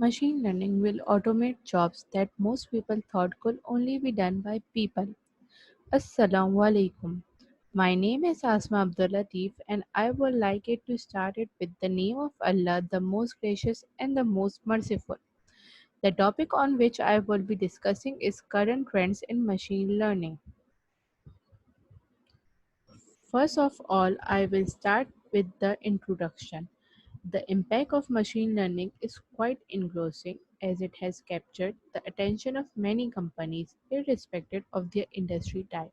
Machine learning will automate jobs that most people thought could only be done by people. Assalamu alaikum. My name is Asma Abdul Latif, and I would like it to start it with the name of Allah, the most gracious and the most merciful. The topic on which I will be discussing is current trends in machine learning. First of all, I will start with the introduction. The impact of machine learning is quite engrossing as it has captured the attention of many companies irrespective of their industry type.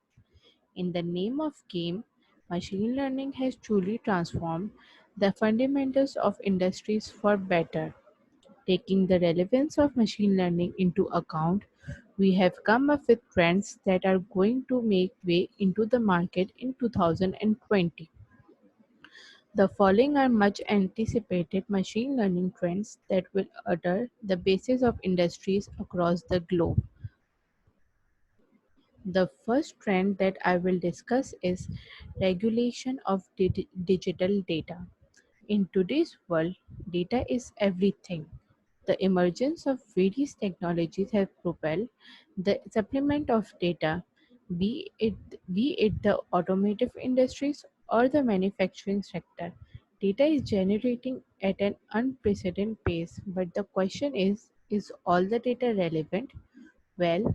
In the name of game, machine learning has truly transformed the fundamentals of industries for better. Taking the relevance of machine learning into account, we have come up with trends that are going to make way into the market in 2020. The following are much anticipated machine learning trends that will alter the basis of industries across the globe. The first trend that I will discuss is regulation of digital data. In today's world, data is everything. The emergence of various technologies have propelled the supplement of data, be it the automotive industries or the manufacturing sector. Data is generating at an unprecedented pace, but the question is all the data relevant? Well,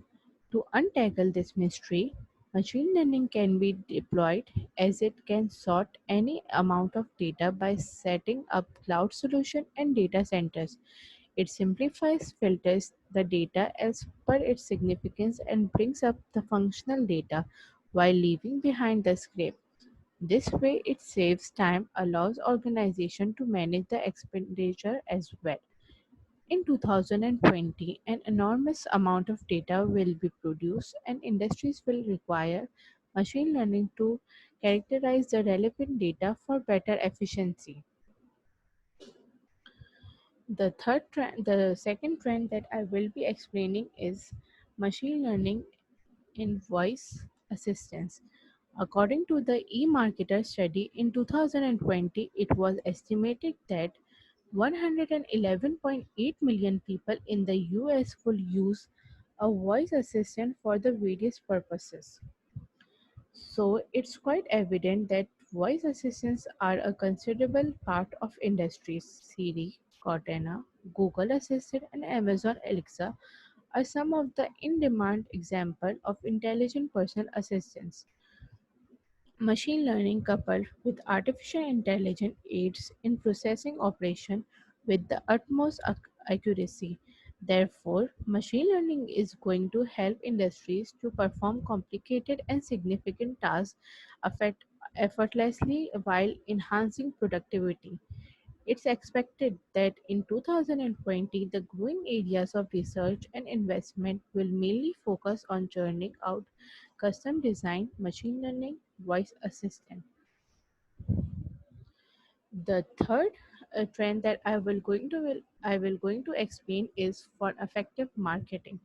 to untangle this mystery, machine learning can be deployed as it can sort any amount of data by setting up cloud solution and data centers. It simplifies, filters the data as per its significance and brings up the functional data while leaving behind the script. This way it saves time, allows organization to manage the expenditure as well. In 2020, an enormous amount of data will be produced, and industries will require machine learning to characterize the relevant data for better efficiency. The second trend that I will be explaining is machine learning in voice assistance. According to the eMarketer study in 2020, it was estimated that 111.8 million people in the US will use a voice assistant for the various purposes. So it's quite evident that voice assistants are a considerable part of industries. Siri, Cortana, Google Assistant, and Amazon Alexa are some of the in-demand examples of intelligent personal assistants. Machine learning coupled with artificial intelligence aids in processing operation with the utmost accuracy. Therefore, machine learning is going to help industries to perform complicated and significant tasks effortlessly while enhancing productivity. It's expected that in 2020, the growing areas of research and investment will mainly focus on churning out custom design, machine learning, voice assistant. The third trend that I will going to explain is for effective marketing.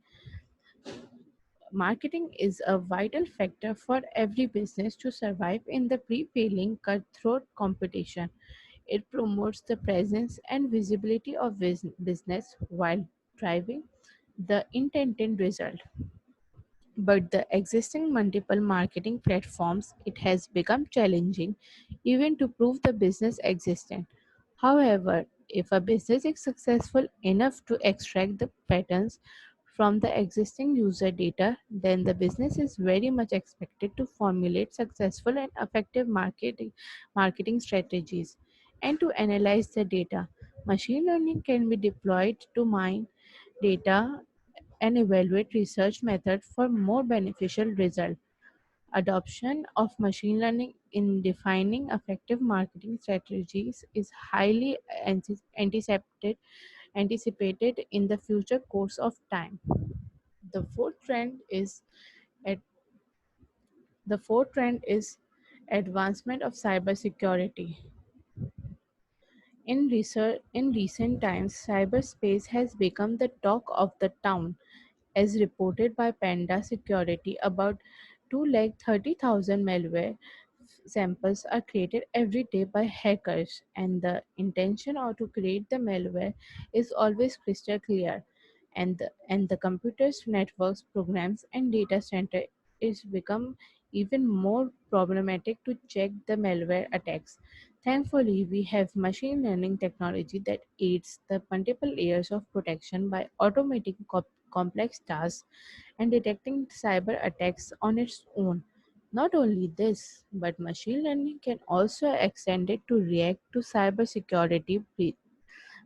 Marketing is a vital factor for every business to survive in the prevailing cutthroat competition. It promotes the presence and visibility of business while driving the intended result. But the existing multiple marketing platforms, it has become challenging even to prove the business existent. However, if a business is successful enough to extract the patterns from the existing user data, then the business is very much expected to formulate successful and effective marketing strategies and to analyze the data. Machine learning can be deployed to mine data and evaluate research methods for more beneficial results. Adoption of machine learning in defining effective marketing strategies is highly anticipated in the future course of time. The fourth trend is at the fourth trend is advancement of cybersecurity. In recent times, cyberspace has become the talk of the town. As reported by Panda Security, about 230,000 malware samples are created every day by hackers, and the intention or to create the malware is always crystal clear. And the computers, networks, programs, and data center is become even more problematic to check the malware attacks. Thankfully, we have machine learning technology that aids the multiple layers of protection by automating complex tasks and detecting cyber attacks on its own. Not only this, but machine learning can also extend it to react to cybersecurity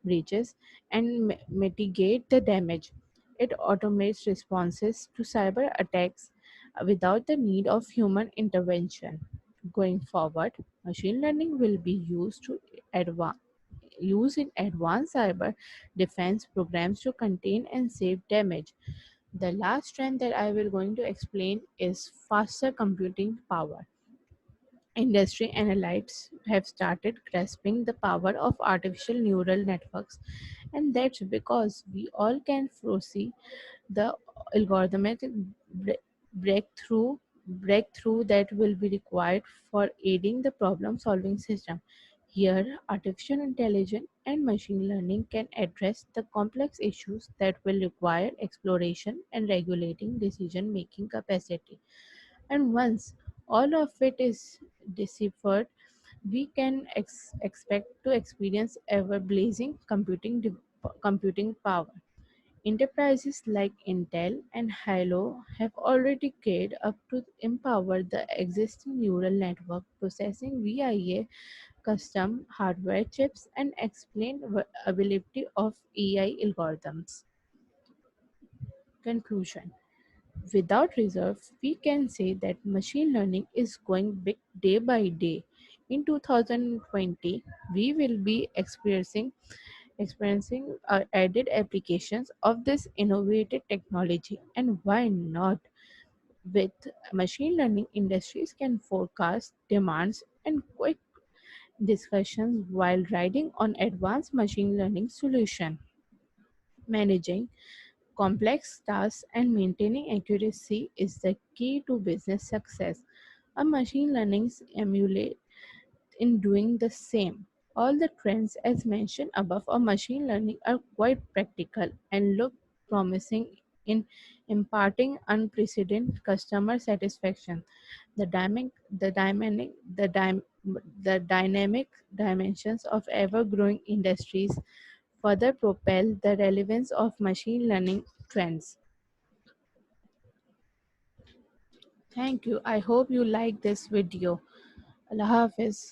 breaches and mitigate the damage. It automates responses to cyber attacks without the need of human intervention. Going forward, machine learning will be used to advance use in advanced cyber defense programs to contain and save damage. The last trend that I will going to explain is faster computing power. Industry analysts have started grasping the power of artificial neural networks, and that's because we all can foresee the algorithmic bre- breakthrough breakthrough that will be required for aiding the problem solving system. Here, artificial intelligence and machine learning can address the complex issues that will require exploration and regulating decision making capacity. And once all of it is deciphered, we can expect to experience ever blazing computing power. Enterprises like Intel and Halo have already geared up to empower the existing neural network processing via custom hardware chips and explained ability of AI algorithms. Conclusion: without reserve, we can say that machine learning is going big day by day. In 2020, we will be experiencing added applications of this innovative technology, and why not? With machine learning, industries can forecast demands and quick discussions while riding on advanced machine learning solution. Managing complex tasks and maintaining accuracy is the key to business success. A machine learning emulate in doing the same. All the trends as mentioned above of machine learning are quite practical and look promising in imparting unprecedented customer satisfaction. The dynamic, the dynamic, the dynamic dimensions of ever-growing industries further propel the relevance of machine learning trends. Thank you. I hope you like this video. Allah Hafiz.